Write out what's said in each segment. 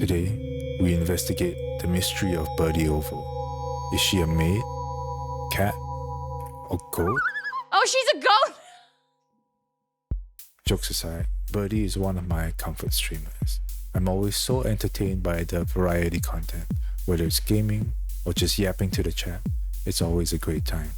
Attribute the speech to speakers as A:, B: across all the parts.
A: Today, we investigate the mystery of Birdy Oval. Is she a maid, cat, or goat?
B: Oh, she's a goat!
A: Jokes aside, Birdy is one of my comfort streamers. I'm always so entertained by the variety content. Whether it's gaming or just yapping to the chat, it's always a great time.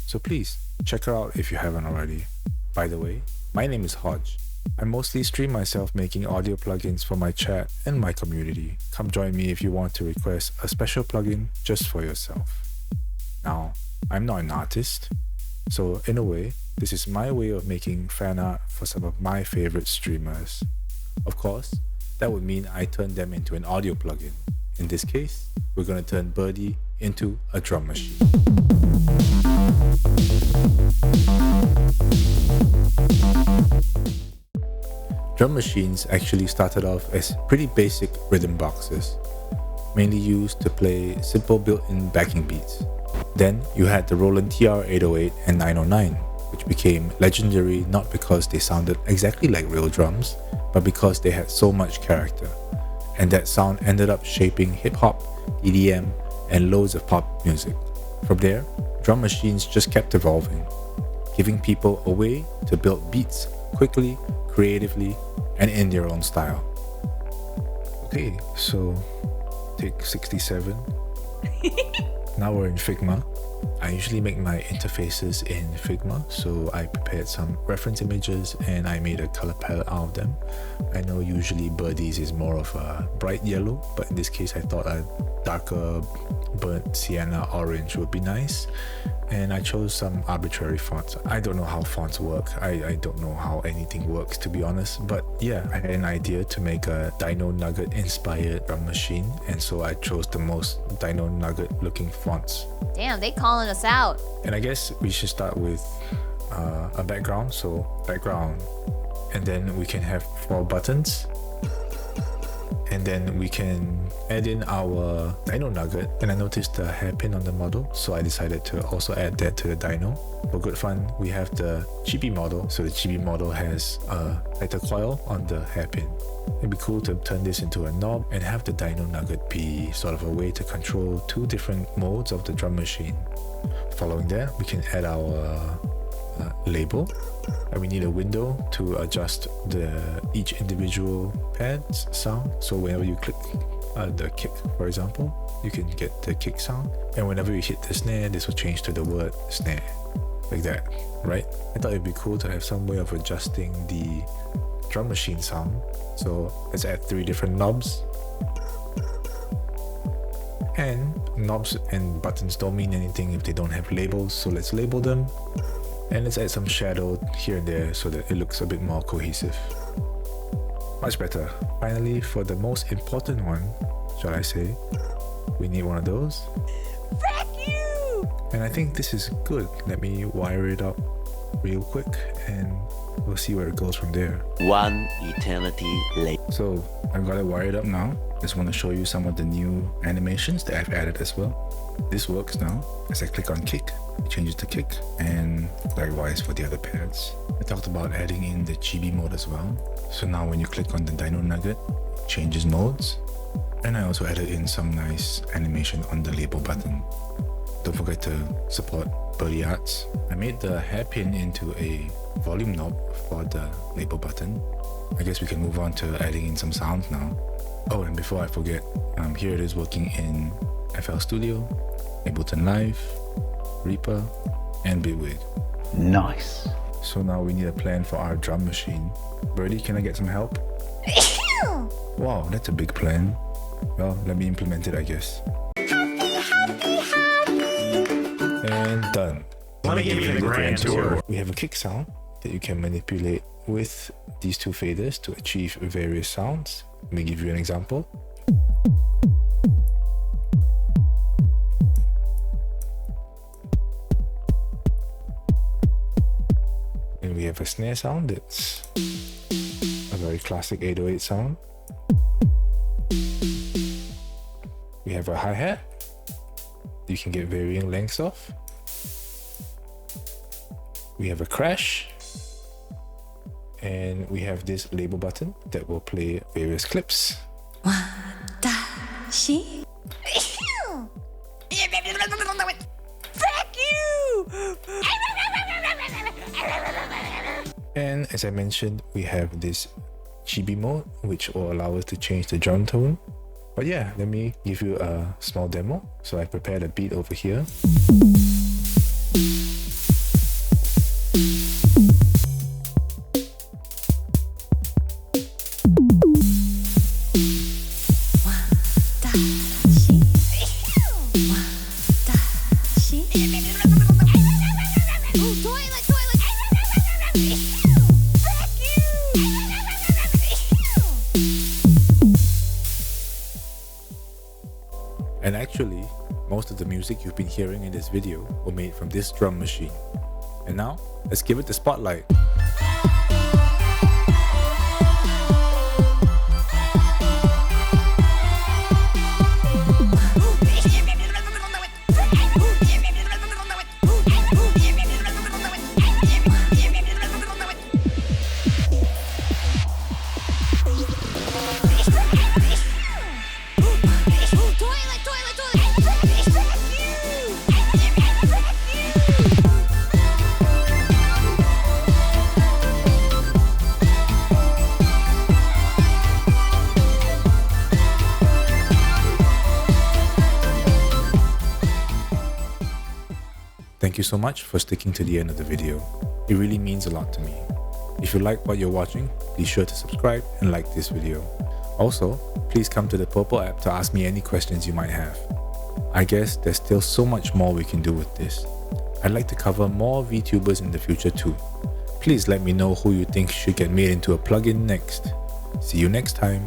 A: So please, check her out if you haven't already. By the way, my name is Hodge. I mostly stream myself making audio plugins for my chat and my community. Come join me if you want to request a special plugin just for yourself. Now, I'm not an artist, so in a way, this is my way of making fan art for some of my favorite streamers. Of course, that would mean I turn them into an audio plugin. In this case, we're going to turn Birdy into a drum machine. Drum machines actually started off as pretty basic rhythm boxes, mainly used to play simple built-in backing beats. Then you had the Roland TR-808 and 909, which became legendary not because they sounded exactly like real drums, but because they had so much character. And that sound ended up shaping hip-hop, EDM, and loads of pop music. From there, drum machines just kept evolving, giving people a way to build beats quickly, creatively, and in their own style. Okay, so take 67. Now we're in Figma. I usually make my interfaces in Figma, so I prepared some reference images and I made a color palette out of them. I know usually Birdy's is more of a bright yellow, but in this case I thought a darker burnt sienna orange would be nice. And I chose some arbitrary fonts. I don't know how fonts work. I don't know how anything works, to be honest. But yeah, I had an idea to make a Dino Nugget inspired drum machine, and so I chose the most Dino Nugget looking fonts.
B: Damn, they calling us out.
A: And I guess we should start with a background. So background, and then we can have 4 buttons. And then we can add in our Dino Nugget, and I noticed the hairpin on the model, so I decided to also add that to the Dino. For good fun, we have the chibi model, so the chibi model has a lighter coil on the hairpin. It'd be cool to turn this into a knob and have the Dino Nugget be sort of a way to control 2 different modes of the drum machine. Following that, we can add our label, and we need a window to adjust each individual pad's sound. So whenever you click the kick, for example, you can get the kick sound, and whenever you hit the snare, this will change to the word snare, like that, right? I thought it'd be cool to have some way of adjusting the drum machine sound. So let's add 3 different knobs. And knobs and buttons don't mean anything if they don't have labels, so let's label them. And let's add some shadow here and there so that it looks a bit more cohesive. Much better. Finally, for the most important one, shall I say, we need one of those.
B: Frick you!
A: And I think this is good. Let me wire it up real quick and we'll see where it goes from there.
C: One eternity later.
A: So I've got it wired up now. Just want to show you some of the new animations that I've added as well. This works now. As I click on kick, it changes to kick, and likewise for the other pads. I talked about adding in the chibi mode as well. So now when you click on the Dino Nugget, it changes modes. And I also added in some nice animation on the label button. Don't forget to support Birdy Arts. I made the hairpin into a volume knob for the label button. I guess we can move on to adding in some sounds now. Oh, and before I forget, here it is working in FL Studio, Ableton Live, Reaper, and beeeg.
C: Nice.
A: So now we need a plan for our drum machine. Birdy, can I get some help? Wow, that's a big plan. Well, let me implement it, I guess. And done.
D: Let me give you the grand tour.
A: We have a kick sound that you can manipulate with these 2 faders to achieve various sounds. Let me give you an example. And we have a snare sound that's a very classic 808 sound. We have a hi-hat you can get varying lengths of. We have a crash, and we have this label button that will play various clips.
B: 1, 다시. Fuck you!
A: And as I mentioned, we have this chibi mode, which will allow us to change the drum tone. But yeah, let me give you a small demo. So I prepared a beat over here. And actually, most of the music you've been hearing in this video were made from this drum machine. And now, let's give it the spotlight. Thank you so much for sticking to the end of the video. It really means a lot to me. If you like what you're watching, be sure to subscribe and like this video. Also, please come to the Purple app to ask me any questions you might have. I guess there's still so much more we can do with this. I'd like to cover more VTubers in the future too. Please let me know who you think should get made into a plugin next. See you next time.